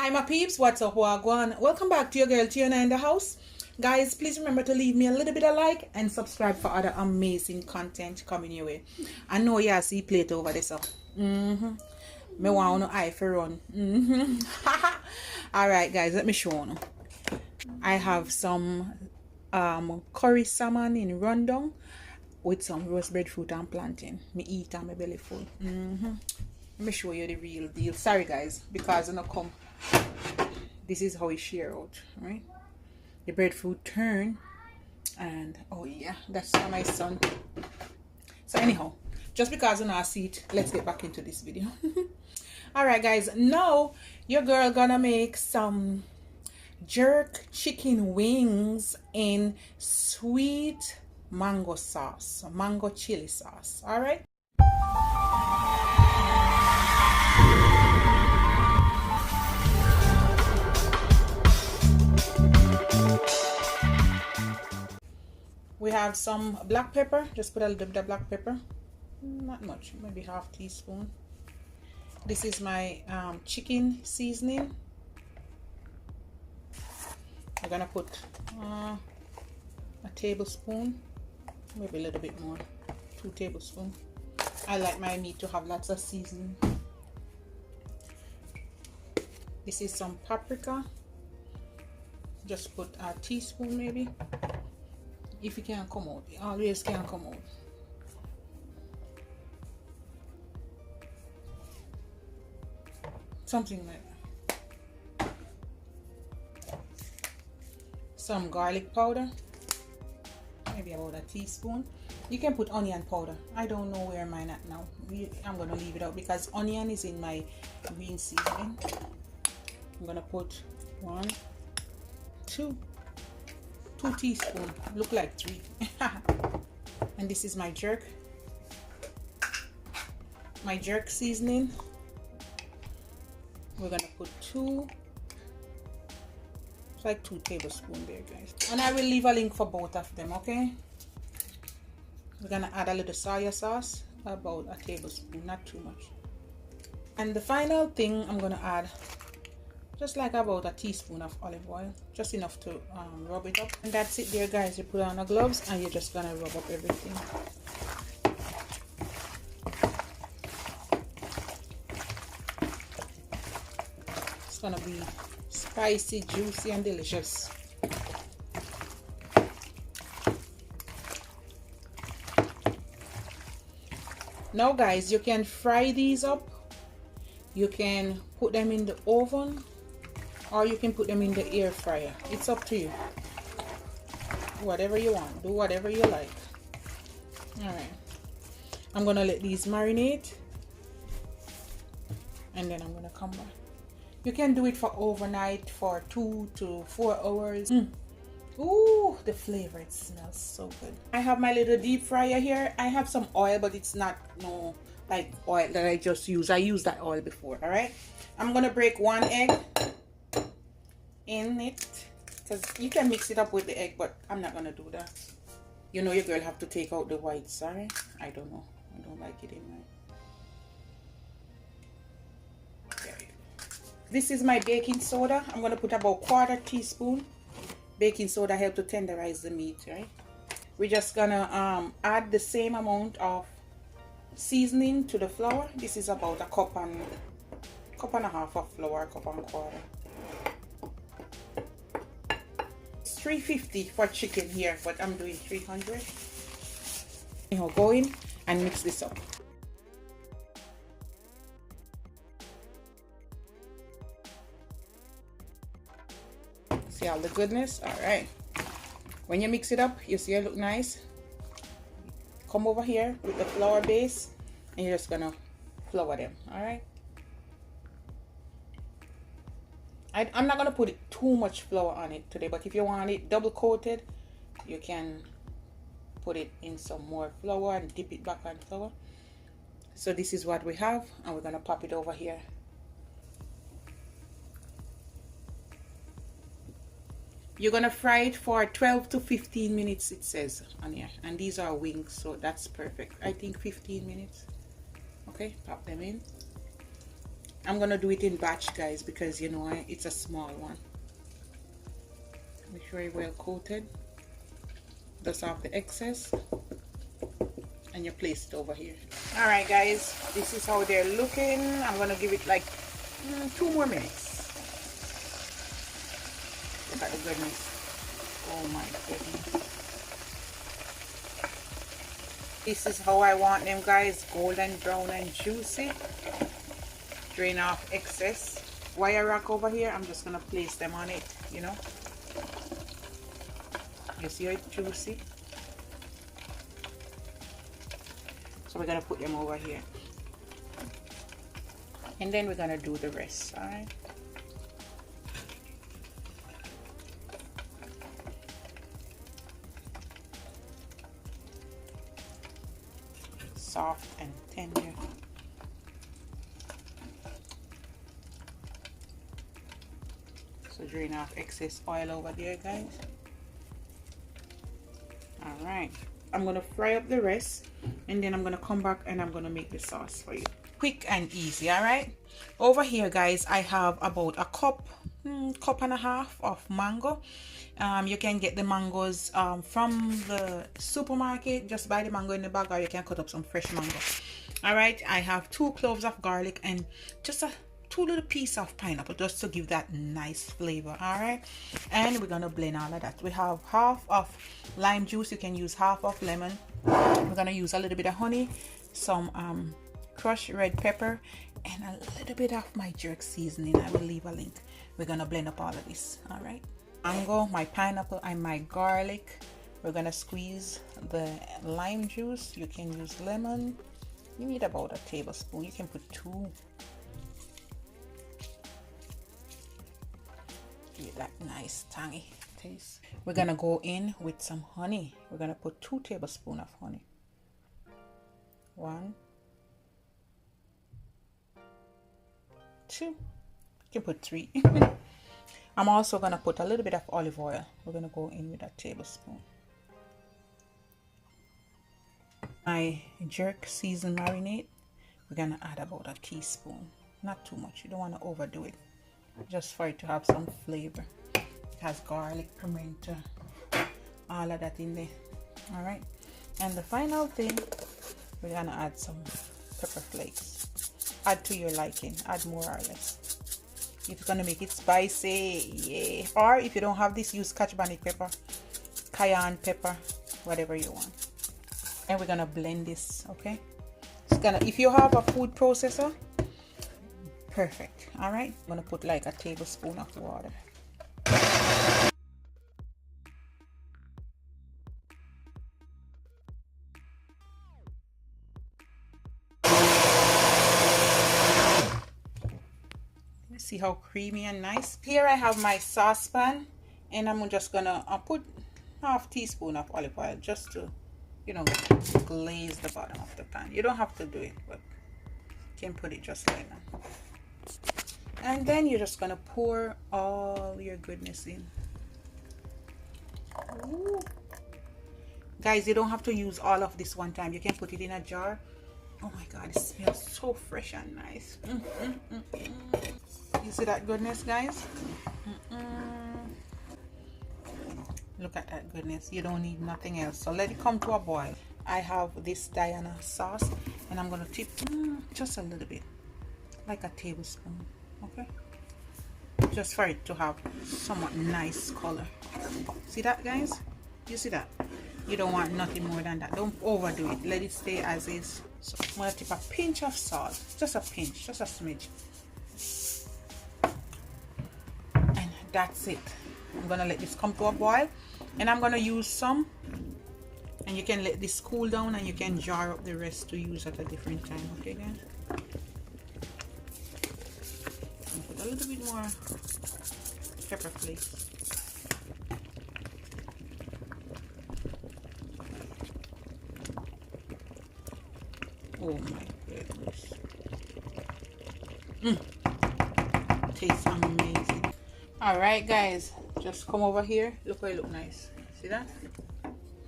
Hi my peeps, what's up, wagwan? Welcome back to your girl Tiana in the house. Guys, please remember to leave me a little bit of like and subscribe for other amazing content coming your way. I know you see plate over there, so me want no eye for run. Alright guys, let me show you. I have some curry salmon in rundown with some roast breadfruit and plantain. Me eat and my belly full. Let me show you the real deal. Sorry guys, because I don't come. This is how it share out, right? The breadfruit turn, and oh yeah, that's for my son. So anyhow, just because I know I see it, let's get back into this video. Alright guys, now your girl gonna make some jerk chicken wings in sweet mango sauce, mango chili sauce. Alright. We have some black pepper. Just put a little bit of black pepper, not much, maybe half teaspoon. This is my chicken seasoning. I'm gonna put a tablespoon, maybe a little bit more, 2 tablespoons. I like my meat to have lots of seasoning. This is some paprika. Just put a teaspoon maybe. If it can come out, it always can come out. Something like that. Some garlic powder, maybe about a teaspoon. You can put onion powder. I don't know where mine at now. I'm gonna leave it out because onion is in my green seasoning. I'm gonna put 1, 2 teaspoons, look like 3. And this is my jerk seasoning. We're gonna put 2, it's like 2 tablespoons there guys, and I will leave a link for both of them. Okay, we're gonna add a little soya sauce, about a tablespoon, not too much. And the final thing, I'm gonna add just like about a teaspoon of olive oil, just enough to rub it up. And that's it there guys. You put on the gloves and you're just gonna rub up everything. It's gonna be spicy, juicy and delicious. Now guys, you can fry these up, you can put them in the oven, or you can put them in the air fryer. It's up to you. Whatever you want, do whatever you like. Alright, I'm gonna let these marinate and then I'm gonna come back. You can do it for overnight for 2 to 4 hours. Ooh, the flavor, it smells so good. I have my little deep fryer here. I have some oil, but it's not no like oil that I just use. I used that oil before. All right, I'm gonna break 1 egg in it, because you can mix it up with the egg, but I'm not gonna do that. You know your girl have to take out the whites. Sorry, I don't know, I don't like it in my. This is my baking soda. I'm gonna put about 1/4 teaspoon. Baking soda help to tenderize the meat, right? We're just gonna add the same amount of seasoning to the flour. This is about a cup and a half of flour, 1.25 cups. It's $3.50 for chicken here, but I'm doing 300. Anyhow, go in and mix this up. See all the goodness. All right, when you mix it up, you see it look nice. Come over here with the flour base and you're just gonna flour them. All right, I'm not gonna put too much flour on it today, but if you want it double coated, you can put it in some more flour and dip it back on flour. So this is what we have, and we're gonna pop it over here. You're gonna fry it for 12 to 15 minutes, it says on here, and these are wings, so that's perfect. I think 15 minutes. Okay, pop them in, I'm gonna do it in batch, guys, because you know it's a small one. Make sure you're well coated. Dust off the excess, and you place it over here. All right, guys, this is how they're looking. I'm gonna give it like 2 more minutes. Look at the goodness. Oh my goodness. This is how I want them, guys. Golden brown and juicy. Drain off excess. Wire rack over here, I'm just gonna place them on it, you know. You see how it's juicy? So we're gonna put them over here. And then we're gonna do the rest, alright? Soft and tender. So drain off excess oil over there, guys. All right, I'm gonna fry up the rest, and then I'm gonna come back and I'm gonna make the sauce for you. Quick and easy. All right, over here, guys, I have about a cup and a half of mango. You can get the mangoes from the supermarket. Just buy the mango in the bag, or you can cut up some fresh mango. All right, I have 2 cloves of garlic and just a 2 little pieces of pineapple, just to give that nice flavor. All right, and we're gonna blend all of that. We have half of lime juice. You can use half of lemon. We're gonna use a little bit of honey, some crushed red pepper, and a little bit of my jerk seasoning. I will leave a link. We're gonna blend up all of this. All right, mango, my pineapple, and my garlic. We're gonna squeeze the lime juice. You can use lemon. You need about a tablespoon. You can put 2. Give it that nice tangy taste. We're gonna go in with some honey. We're gonna put 2 tablespoons of honey. 1, 2. You can put 3. I'm also gonna put a little bit of olive oil. We're gonna go in with a tablespoon. My jerk seasoned marinade, we're gonna add about a teaspoon. Not too much. You don't want to overdo it, just for it to have some flavor. It has garlic, pimento, all of that in there. All right, and the final thing, we're gonna add some pepper flakes. Add to your liking. Add more or less. It's gonna make it spicy, yeah. Or if you don't have this, use scotch bonnet pepper, cayenne pepper, whatever you want. And we're gonna blend this. Okay, it's gonna, if you have a food processor, perfect. All right, I'm gonna put like a tablespoon of water. See how creamy and nice. Here I have my saucepan, and I'm just gonna put half teaspoon of olive oil, just to, you know, glaze the bottom of the pan. You don't have to do it, but you can put it just like that. And then you're just gonna pour all your goodness in. Ooh. Guys, you don't have to use all of this one time. You can put it in a jar. Oh my god, it smells so fresh and nice. You see that goodness, guys? Look at that goodness. You don't need nothing else. So let it come to a boil. I have this Diana sauce, and I'm gonna tip just a little bit, like a tablespoon. Okay, just for it to have somewhat nice color. See that, guys? You see that? You don't want nothing more than that. Don't overdo it. Let it stay as is. So I'm gonna tip a pinch of salt, just a pinch, just a smidge, and that's it. I'm gonna let this come to a boil, and I'm gonna use some, and you can let this cool down, and you can jar up the rest to use at a different time. Okay, guys? Put a little bit more pepper flakes. Oh my goodness. Tastes amazing. Alright, guys, just come over here. Look how it look nice. See that?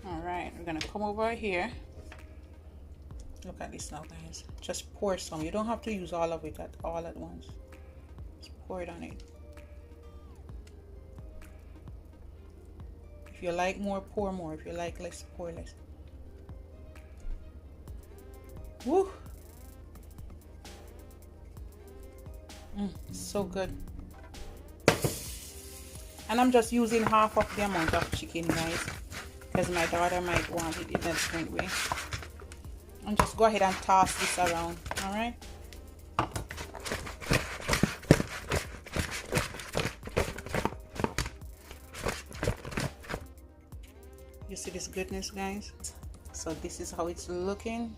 Alright, we're gonna come over here, Look at this now, guys. Just pour some. You don't have to use all of it all at once. Just pour it on it. If you like more, pour more. If you like less, pour less. Woo! So good. And I'm just using half of the amount of chicken, guys, because my daughter might want it in a different way. And just go ahead and toss this around. All right. You see this goodness, guys? So this is how it's looking.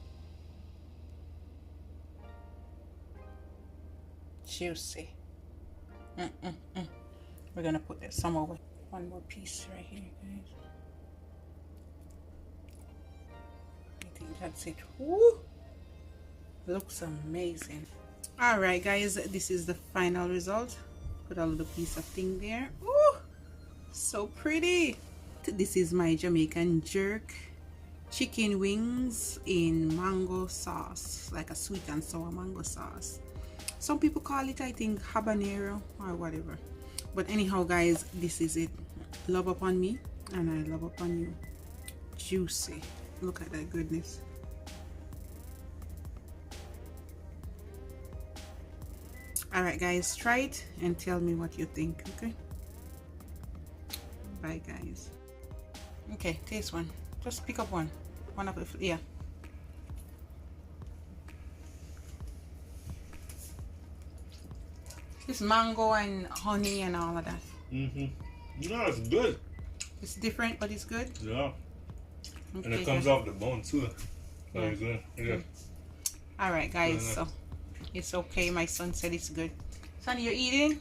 Juicy. We're gonna put some over. One more piece right here, guys. I think that's it. Woo! Looks amazing. All right, guys, this is the final result. Put a little piece of thing there. Ooh, so pretty. This is my Jamaican jerk chicken wings in mango sauce, like a sweet and sour mango sauce. Some people call it, I think, habanero or whatever. But anyhow, guys, this is it. Love upon me and I love upon you. Juicy. Look at that goodness. All right, guys, try it and tell me what you think. Okay, bye, guys. Okay, taste one. Just pick up one of the, yeah. It's mango and honey and all of that. Yeah, it's good. It's different, but it's good. Yeah. Okay, and it comes off the bone too. So it's good. Yeah. All right, guys. So it's okay. My son said it's good. Sonny, you're eating?